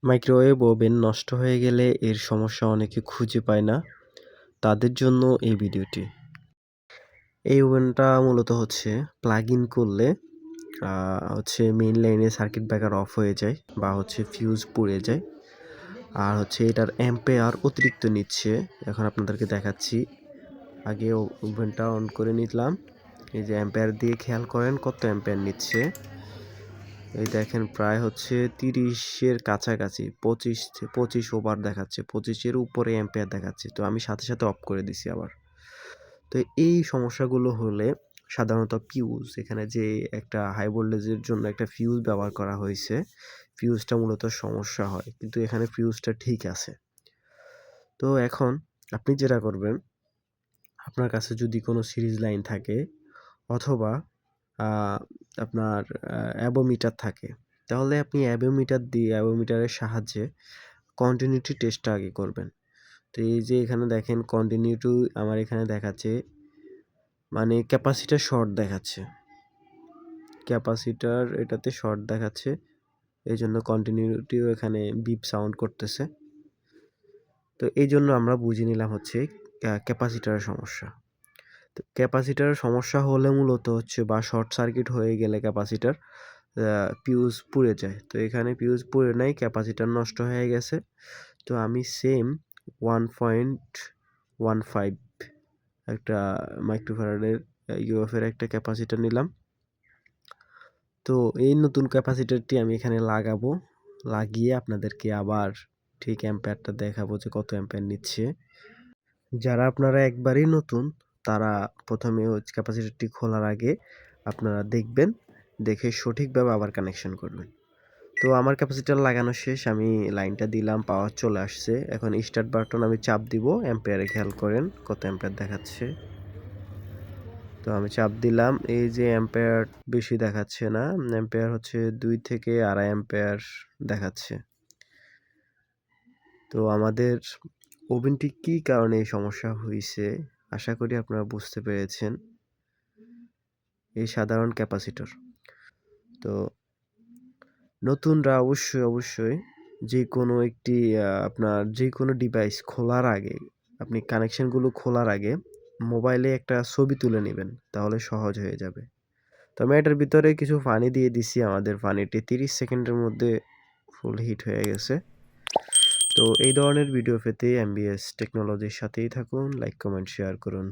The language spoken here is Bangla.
মাইক্রোওয়েভ ওভেন নষ্ট হয়ে গেলে এর সমস্যা অনেকে খুঁজে পায় না। তাদের জন্য এই ভিডিওটি। এই ওভেনটা মূলত হচ্ছে প্লাগ ইন করলে হচ্ছে মেইন লাইনে সার্কিট ব্রেকার অফ হয়ে যায় বা হচ্ছে ফিউজ পুড়ে যায়। আর হচ্ছে এটার অ্যাম্পেয়ার অতিরিক্ত নিচ্ছে। এখন আপনাদেরকে দেখাচ্ছি। আগে ওভেনটা অন করে নিলাম। এই যে অ্যাম্পেয়ার দিয়ে খেয়াল করেন কত অ্যাম্পেয়ার নিচ্ছে। এই দেখেন প্রায় হচ্ছে 30-এর কাছাকাছি, 25 ওভার দেখাচ্ছে, 25-এর উপরে অ্যাম্পেয়ার দেখাচ্ছে। তো আমি সাথে সাথে অফ করে দিছি আবার। তো এই সমস্যাগুলো হলে সাধারণত ফিউজ, এখানে যে একটা হাই ভোল্টেজের জন্য একটা ফিউজ ব্যবহার করা হয়েছে, ফিউজটা মূলত সমস্যা হয়, কিন্তু এখানে ফিউজটা ঠিক আছে। তো এখন আপনি যেটা করবেন, আপনার কাছে যদি কোনো সিরিজ লাইন থাকে অথবা আপনার অ্যাবোমিটার থাকে, তাহলে আপনি অ্যাবোমিটারের সাহায্যে কন্টিনিউটি টেস্টটা আগে করবেন। তো এই যে এখানে দেখেন কন্টিনিউটি আমার এখানে দেখাচ্ছে, মানে ক্যাপাসিটার শর্ট দেখাচ্ছে, ক্যাপাসিটার এটাতে শর্ট দেখাচ্ছে, এই জন্য কন্টিনিউটিও এখানে বিপ সাউন্ড করতেছে। তো এই জন্য আমরা বুঝে নিলাম হচ্ছে ক্যাপাসিটারের সমস্যা। তো ক্যাপাসিটারের সমস্যা হলে মূলত হচ্ছে বা শর্ট সার্কিট হয়ে গেলে ক্যাপাসিটার ফিউজ পুড়ে যায়। তো এখানে ফিউজ পুড়ে নাই, ক্যাপাসিটার নষ্ট হয়ে গেছে। তো আমি সেম 1.15 একটা মাইক্রোফ্যারাডের ইউএফের একটা ক্যাপাসিটার নিলাম। তো এই নতুন ক্যাপাসিটারটি আমি এখানে লাগাবো, লাগিয়ে আপনাদেরকে আবার ঠিক অ্যাম্পেয়ারটা দেখাবো যে কত অ্যাম্পেয়ার নিচ্ছে। যারা আপনারা একবারই নতুন, তারা প্রথমে ক্যাপাসিটারটি খোলার আগে আপনারা দেখবেন, দেখে সঠিকভাবে আবার কানেকশন করবেন। তো আমার ক্যাপাসিটার লাগানো শেষ, আমি লাইনটা দিলাম, পাওয়ার চলে আসছে। এখন স্টার্ট বাটন আমি চাপ দিব, অ্যাম্পেয়ারে খেয়াল করেন কত অ্যাম্পেয়ার দেখাচ্ছে। তো আমি চাপ দিলাম, এই যে অ্যাম্পেয়ার বেশি দেখাচ্ছে না, অ্যাম্পেয়ার হচ্ছে 2 থেকে 2.5 অ্যাম্পেয়ার দেখাচ্ছে। তো আমাদের ওভেনটি কী কারণে এই সমস্যা হয়েছে আশা করি আপনারা বুঝতে পেরেছেন। এই সাধারণ ক্যাপাসিটর। তো নতুনরা অবশ্যই যে কোনো একটি আপনার যে কোনো ডিভাইস খোলার আগে, আপনি কানেকশানগুলো খোলার আগে মোবাইলে একটা ছবি তুলে নেবেন, তাহলে সহজ হয়ে যাবে। তো আমি এটার ভিতরে কিছু পানি দিয়ে দিছি, আমাদের পানিটি 30 সেকেন্ডের মধ্যে ফুল হিট হয়ে গেছে। তো এই ধরনের ভিডিও পেতে এমবিএস টেকনোলজির সাথেই থাকুন, লাইক কমেন্ট শেয়ার করুন।